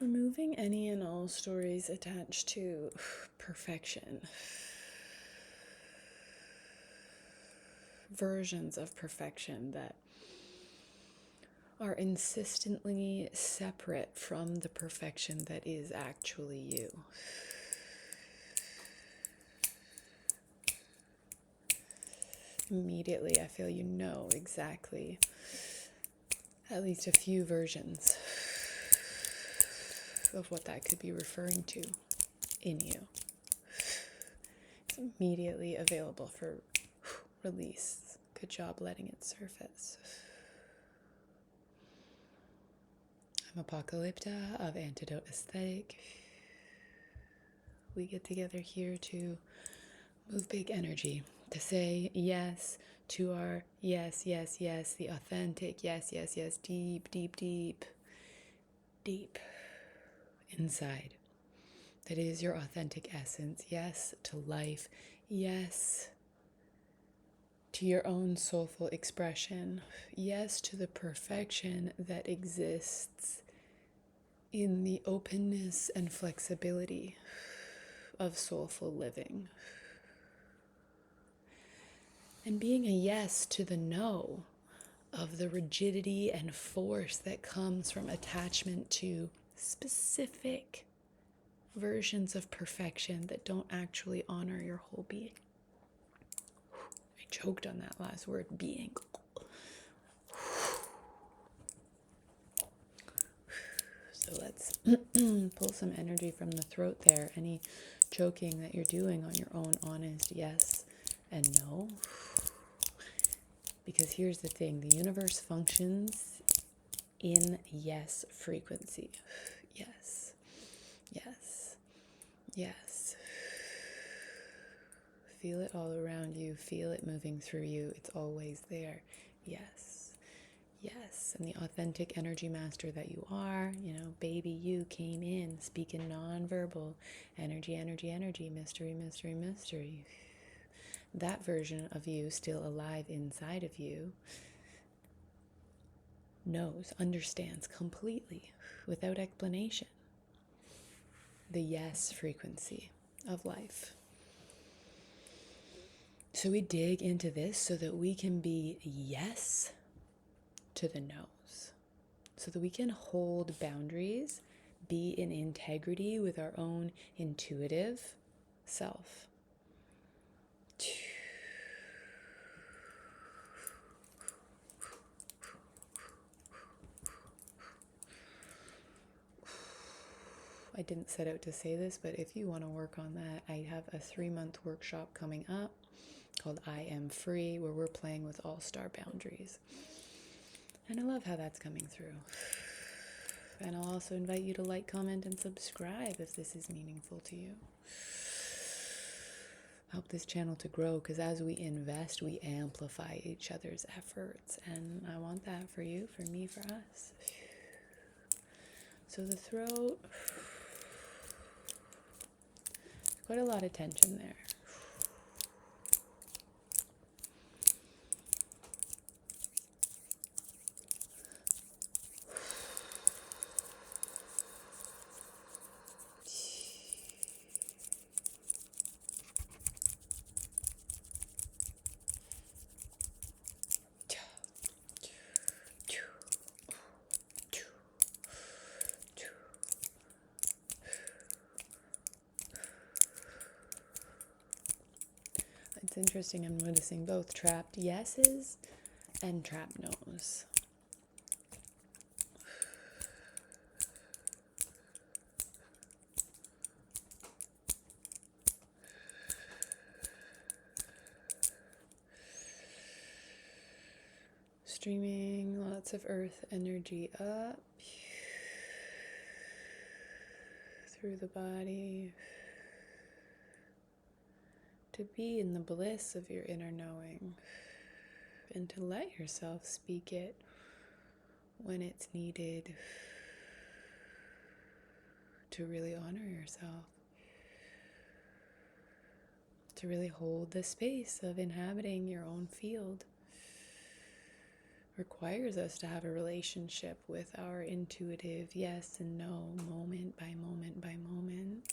Removing any and all stories attached to perfection, versions of perfection that are insistently separate from the perfection that is actually you. Immediately, I feel you know exactly at least a few versions of what that could be referring to in you. It's immediately available for release. Good job letting it surface. I'm Apocalypta of Antidote Aesthetic. We get together here to move big energy, to say yes to our yes, yes, yes, the authentic yes, yes, yes, deep, deep, deep, deep inside. That is your authentic essence. Yes to life. Yes to your own soulful expression. Yes to the perfection that exists in the openness and flexibility of soulful living. And being a yes to the no of the rigidity and force that comes from attachment to specific versions of perfection that don't actually honor your whole being. I choked on that last word, being. So let's pull some energy from the throat there. Any choking that you're doing on your own honest yes and no. Because here's the thing, the universe functions in yes frequency. Yes, yes, yes. Feel it all around you. Feel it moving through you. It's always there. Yes, yes. And the authentic energy master that you are, baby you came in speaking nonverbal. Energy, energy, energy. Mystery, mystery, mystery. That version of you still alive inside of you knows, understands completely, without explanation, the yes frequency of life. So we dig into this so that we can be yes to the no's, so that we can hold boundaries, be in integrity with our own intuitive self. I didn't set out to say this, but if you want to work on that, I have a 3-month workshop coming up called I Am Free, where we're playing with all-star boundaries. And I love how that's coming through. And I'll also invite you to like, comment, and subscribe if this is meaningful to you. Help this channel to grow, because as we invest, we amplify each other's efforts. And I want that for you, for me, for us. So the throat, quite a lot of tension there. It's interesting, I'm noticing both trapped yeses and trapped no's. Streaming lots of earth energy up through the body to be in the bliss of your inner knowing and to let yourself speak it when it's needed, to really honor yourself, to really hold the space of inhabiting your own field, requires us to have a relationship with our intuitive yes and no, moment by moment by moment.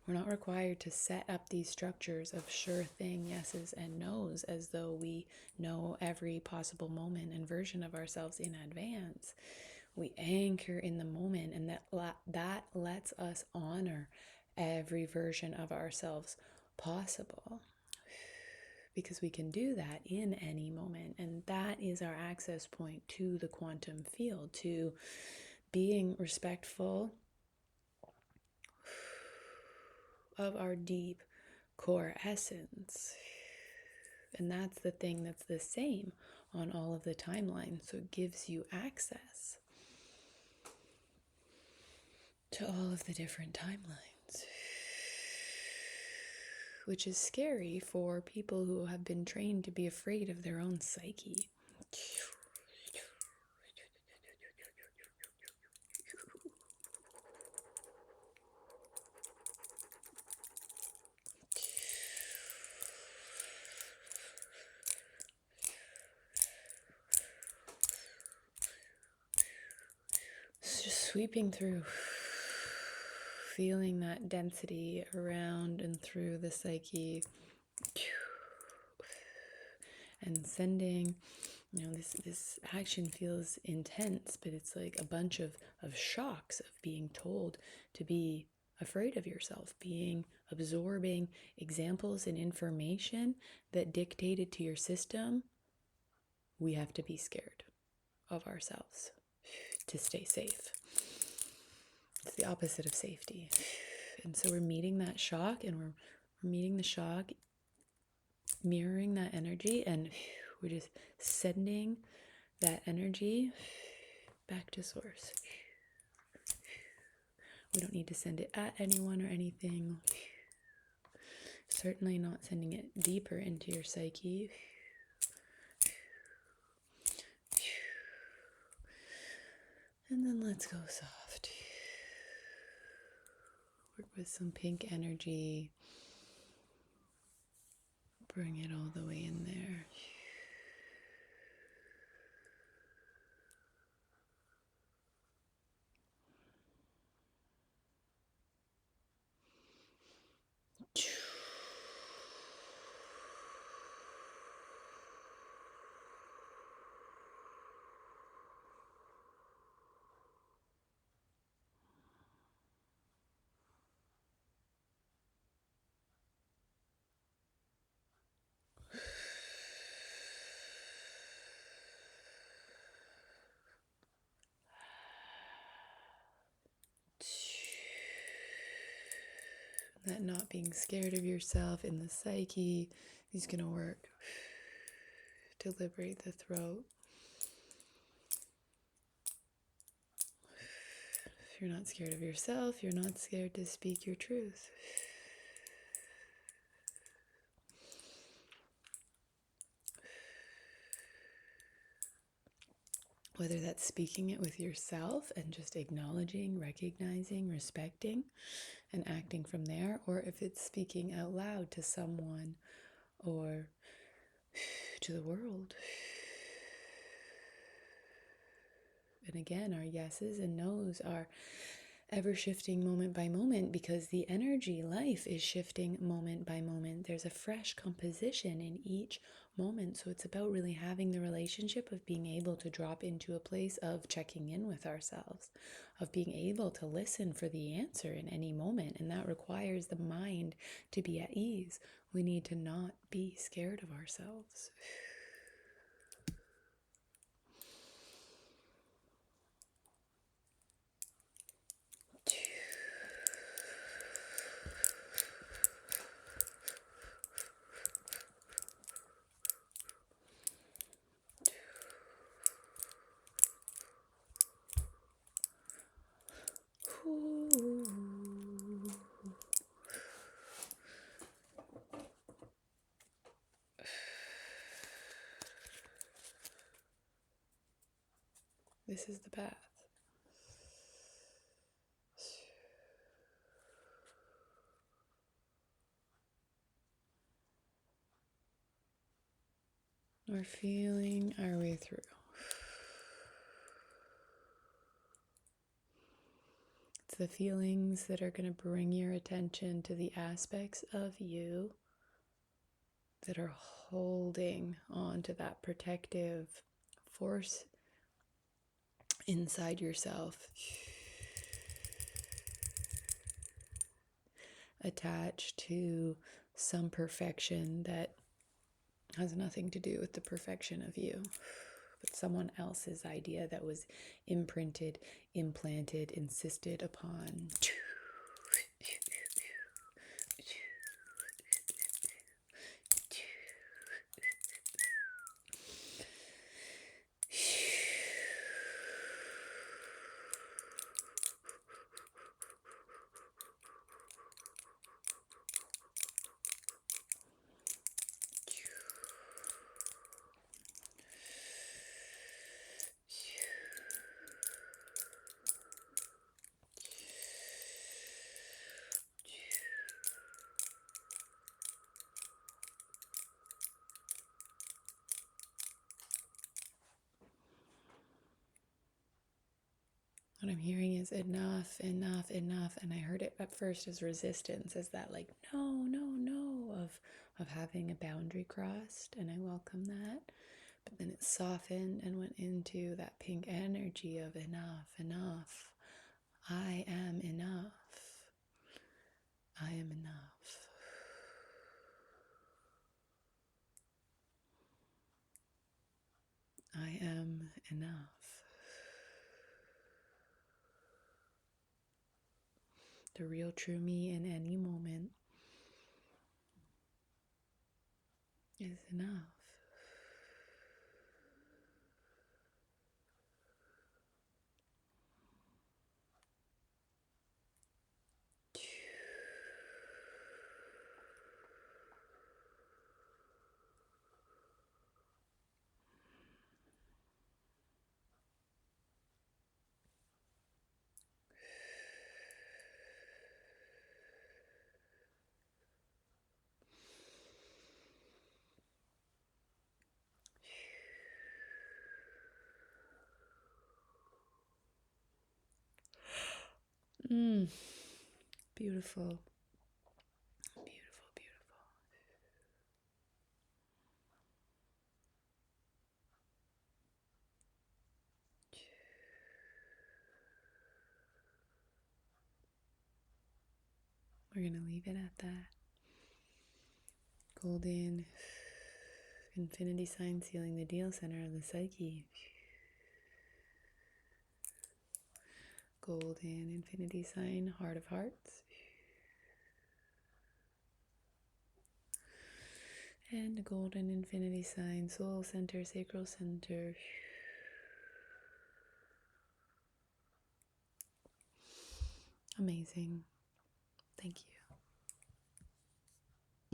We're not required to set up these structures of sure thing yeses and nos as though we know every possible moment and version of ourselves in advance. We anchor in the moment, and that lets us honor every version of ourselves possible, because we can do that in any moment. And that is our access point to the quantum field, to being respectful of our deep core essence. And that's the thing that's the same on all of the timelines. So it gives you access to all of the different timelines, which is scary for people who have been trained to be afraid of their own psyche. Just sweeping through, feeling that density around and through the psyche, and sending, this action feels intense, but it's like a bunch of shocks of being told to be afraid of yourself, absorbing examples and information that dictated to your system, we have to be scared of ourselves to stay safe. It's the opposite of safety. And so we're meeting that shock, and we're meeting the shock, mirroring that energy, and we're just sending that energy back to source. We don't need to send it at anyone or anything. Certainly not sending it deeper into your psyche. And then let's go soft. Work with some pink energy. Bring it all the way in there. That not being scared of yourself in the psyche is going to work to liberate the throat. If you're not scared of yourself, you're not scared to speak your truth. Whether that's speaking it with yourself and just acknowledging, recognizing, respecting, and acting from there, or if it's speaking out loud to someone or to the world. And again, our yeses and nos are ever shifting moment by moment, because the energy life is shifting moment by moment. There's a fresh composition in each moment. So it's about really having the relationship of being able to drop into a place of checking in with ourselves, of being able to listen for the answer in any moment. And that requires the mind to be at ease. We need to not be scared of ourselves. This is the path. We're feeling our way through. the feelings that are going to bring your attention to the aspects of you that are holding on to that protective force inside yourself, attached to some perfection that has nothing to do with the perfection of you, but someone else's idea that was imprinted, implanted, insisted upon. What I'm hearing is enough, enough, enough. And I heard it at first as resistance, as that like, no, no, no, of having a boundary crossed. And I welcome that. But then it softened and went into that pink energy of enough, enough. I am enough. I am enough. I am enough. The real true me in any moment is enough. Beautiful. Beautiful, beautiful. We're going to leave it at that. Golden infinity sign sealing the deal center of the psyche. Golden infinity sign, heart of hearts. And a golden infinity sign, soul center, sacral center. Amazing. Thank you.